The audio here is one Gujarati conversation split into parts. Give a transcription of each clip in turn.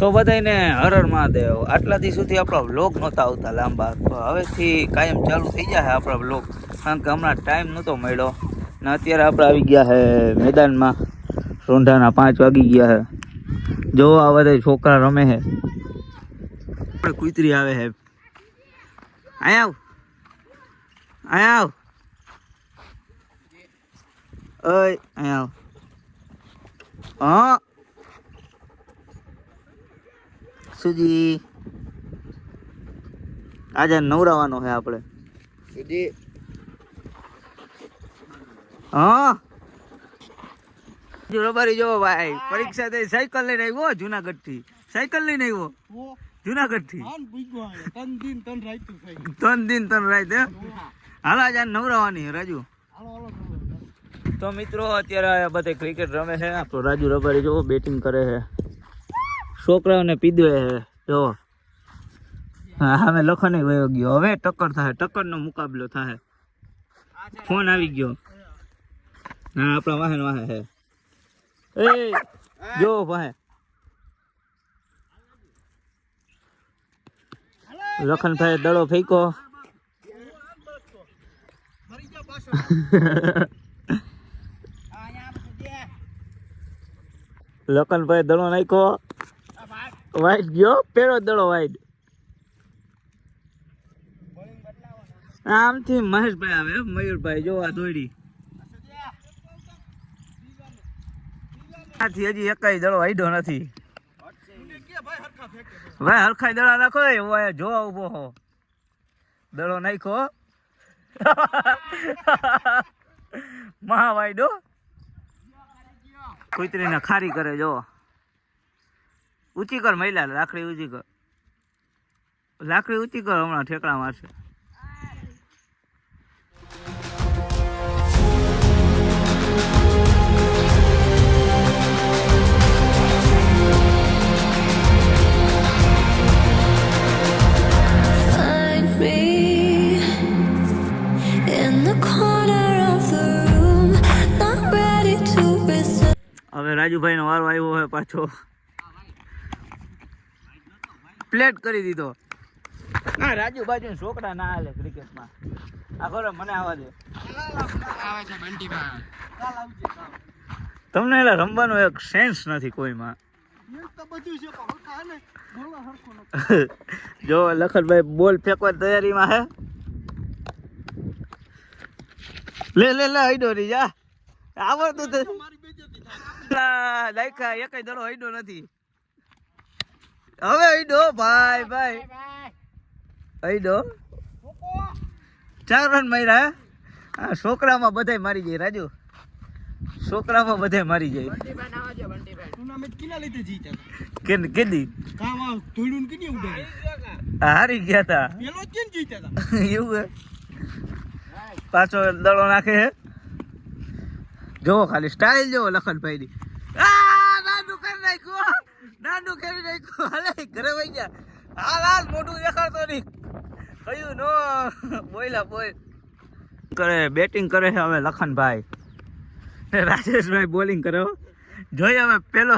તો બધાને હર હર મહાદેવ. આટલાથી સુધી આપણા વ્લોગ નહોતા આવતા લાંબા, તો હવેથી કાયમ ચાલુ થઈ જાય આપણા વ્લોગ, કારણ કે હમણાં ટાઈમ નહોતો મળ્યો ને અત્યારે આપણે આવી ગયા છે મેદાનમાં. રોંઢાના 5 વાગી ગયા છે. જો આ બધા છોકરા રમે છે. કૂતરી આવે છે. અહીંયા આવ, અહીંયા આવ, ઓય અહીંયા આવ. હા સુજી, આજે નવરાવાનો છે આપણે. સુજી હા રબારી જો ભાઈ, પરીક્ષા દે સાયકલ લઈને આવ્યો જુનાગઢ થી. સાયકલ લઈને આવ્યો જુનાગઢ થી. 3 દિન 3 રાત. હાલ આજે નવરાવાની રાજુ. તો મિત્રો અત્યારે બધા ક્રિકેટ રમે છે. આપણો રાજુ રબારી જો બેટિંગ કરે છે, છોકરાઓને પીધવે છે. જો હા મેં લખન વયો ગયો. હવે ટક્કર થાય, ટક્કરનો મુકાબલો થાય. ફોન આવી ગયો. હા આપણા વાહન વાહે છે. એ જો ભાઈ લખનભાઈ દડો ફેંકો. લખનભાઈ દડો નાખ્યો, વાઈટ ગયો. પેલો દડો વાઈટ. આમથી મહેશભાઈ આવે, મયુરભાઈ જો આ દોડી. હજી એકાઈ દડો વાઈડો નથી ભાઈ. હરખાઈ દડા નાખો એવો જો ઉભો હો. દડો નાખો મહા વાઈડો. કુતરીને ખારી કરે જો. ઊંચી કર મહિલા, લાકડી ઊંચી કર, લાકડી ઊંચી કર, હમણાં ઠેકડા મારશે. હવે રાજુભાઈ નો વારો આવ્યો હોય પાછો. પ્લેટ કરી દીધો. ના રાજુ બાજુ છોકરા ના હાલે ક્રિકેટમાં. આ ખરો મને આવવા દે. તમને એટલે રમવાનો એક સેન્સ નથી કોઈમાં. જો લખનભાઈ બોલ ફેંકવા તૈયારીમાં હે. લે લે લે હઈડો રી જા. આવડતું તે લાયકા એકય દડો હઈડો નથી. હવે હઈડો ભાઈ ભાઈ હઈડો. 4 રન માર્યા. આ છોકરામાં બધાય મારી જાય રાજુ. છોકરામાં બધાય મારી જાય. કેદી હારી ગયા તા એવું. પાછો દડો નાખે હે. જોવો ખાલી સ્ટાઇલ જોવો લખનભાઈ ની. નાનું કરી નાખ્યું, નાનું કરી નાખ્યું. હાલે ઘરે વહી ગયા. હાલ હાલ મોઢું દેખાડતો નહીં. કયું નો બોયલા બોય કરે. બેટિંગ કરે છે હવે લખનભાઈ. રાજેશભાઈ બોલિંગ કરે. જોઈએ હવે પેલો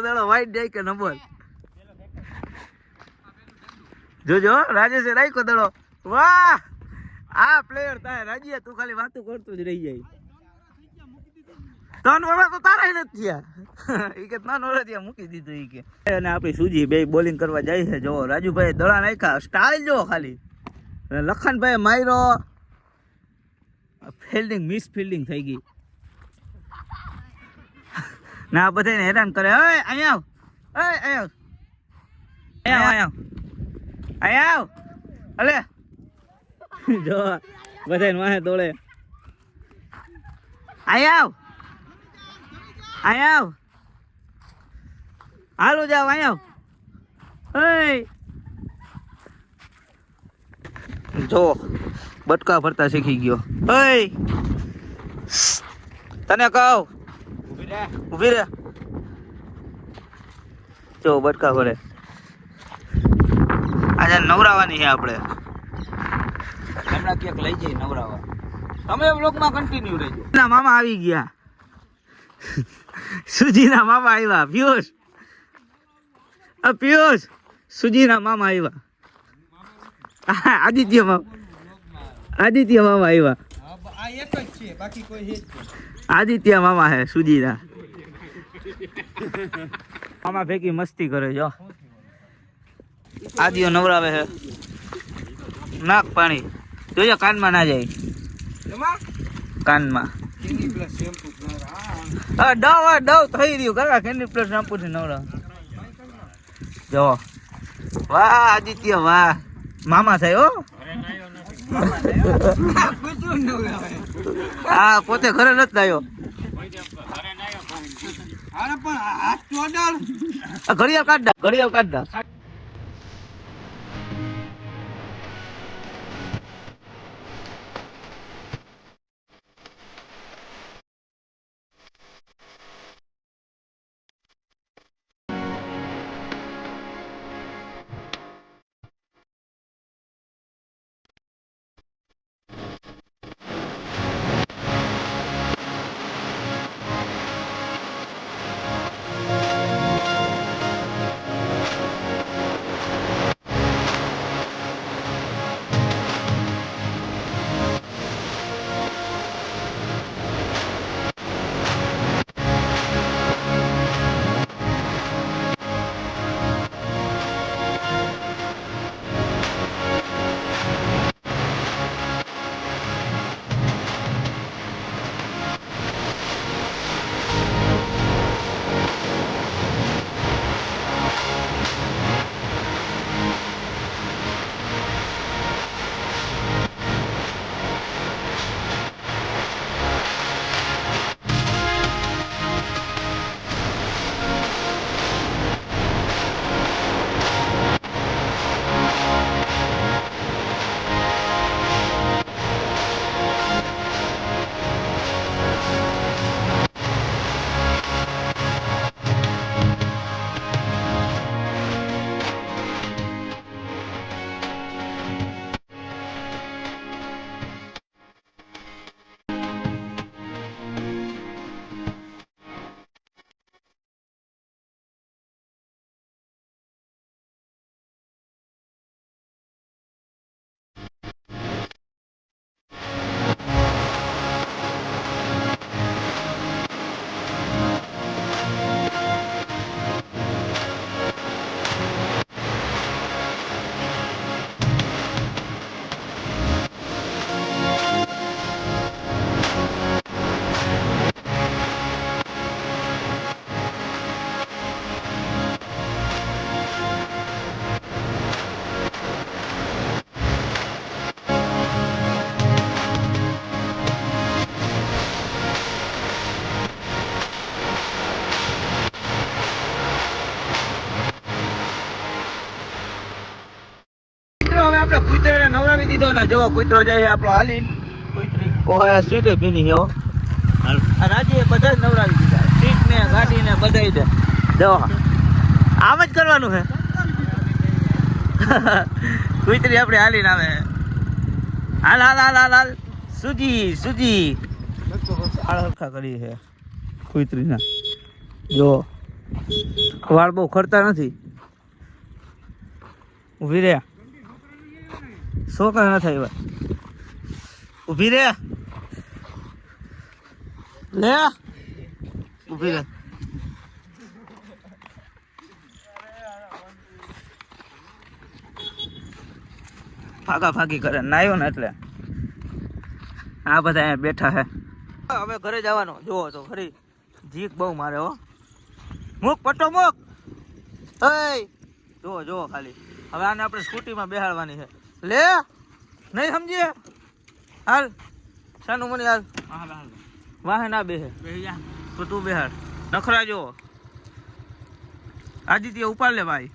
દડો વાઈટ જાય કે નંબર. જોજો રાજેશે રાખ્યો દડો. વાહ આ પ્લેયર થાય રાજીયા. તું ખાલી વાતું કરતું જ રહી જાય. 3 વર્ષ તો તારા નથી થયા. એ કે 3 વર્ષ ત્યાં મૂકી દીધું. એ કે અને આપણી સુજી બે બોલિંગ કરવા જાય છે. જો રાજુભાઈ દડા નાખ્યા. સ્ટાઇલ જો ખાલી. લખનભાઈ માર્યો. ફિલ્ડિંગ મિસ ફિલ્ડિંગ થઈ ગઈ. ના બધાને હેરાન કરે. ઓય અહીંયા આવ, ઓય અહીંયા આવ, અલે જો બધાને વાહે દોડે. અહીંયા આવ, હાલો જાવ અહીંયા આવ. જો બટકા ભરતા શીખી ગયો. તને કહું ઉભી રે. જો બટકા ભરે. આજે નવરાવાની છે આપણે. હમણાં ક્યાંક લઈ જઈએ નવરાવા. તમે બ્લોગમાં કન્ટિન્યુ રહેજો. મામા આવી ગયા. સુજીના મામા આવ્યા. પિયુષ આ પિયુષ સુજીના મામા આવ્યા. આદિત્ય મામા આવ્યા. આદિત્ય મામા હે સુજીના મામા ભેગી મસ્તી કરે જો. આદિયો નવરાવે હે. નાક પાણી જોજો, કાનમાં ના જાય. કાનમાં ડવ થઈ રહ્યું કાકા. કેન્ડી પ્લસ શેમ્પુ થી નવરા જો. વાહ આદિત્ય વાહ. મામા થાય હો. હા પોતે ઘરે નથી આવ્યો. ઘડિયાળ કાઢ દા. આપણે કુતરાને નવરાવી દીધો ને. જો કુતરો જાય આપણો હાલી. ઓહે સીટે પીની હો. રાજે બધા જ નવરાવી દીધા. સીટ ને ગાડી ને બધાય દે. જો આમ જ કરવાનું છે. કુતરી આપણે હાલીને આવે. હાલ હાલ હાલ હાલ હાલ. સુજી હરખા કરી છે કુતરીના. જો વાળ બહુ ખરતા નથી. ઉભી રે. છોકરા ન થાય. ઉભી રે. લે ઉભી રે. ફાગા ફાગી કરે. નાયો ને એટલે આ બધા અહીંયા બેઠા હે. હવે ઘરે જવાનું. જોવો તો ખરી જીક બહુ મારે હો. મૂક પટ્ટો મૂક. જોવો જોવો ખાલી. હવે આને આપણે સ્કૂટીમાં બેહાડવાની છે. લે નહીં સમજીએ. હાલ શાનું મને હાલ. વાહે ના બેહે તો તું બેહાડ. નખરા જો. આદિત્ય ઉપાડ લે ભાઈ.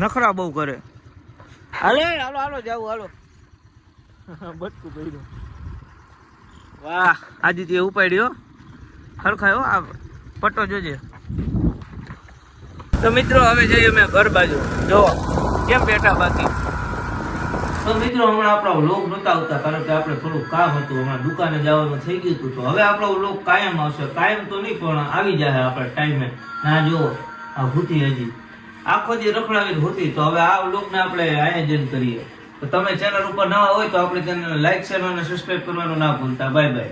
નખરા બહુ કરે. હાલે હાલો હાલો જાવું હાલો. બટકું પડ્યું. વાહ આદિત્ય ઉપાડ્યો. હરખાયો. આ પટ્ટો જોજે. તો મિત્રો હવે જઈએ અમે ઘર બાજુ. જો કેમ બેઠા બાકી. તો મિત્રો હમણાં આપણા વ્લોગ નહોતા આવતા કારણ કે આપણે થોડું કામ હતું, હમણાં દુકાને જવાનું થઈ ગયું હતું. તો હવે આપણો વ્લોગ કાયમ આવશે, કાયમ તો નહીં પણ આવી જાય આપણે ટાઈમે. ના જો આ ભૂતી હજી આખો દી રખડાવી ભૂતી. તો હવે આ વ્લોગને આપણે આયોજન કરીએ. તો તમે ચેનલ ઉપર નવા હોય તો આપણી ચેનલને લાઈક શેર અને સબસ્ક્રાઇબ કરવાનું ના ભૂલતા. Bye bye.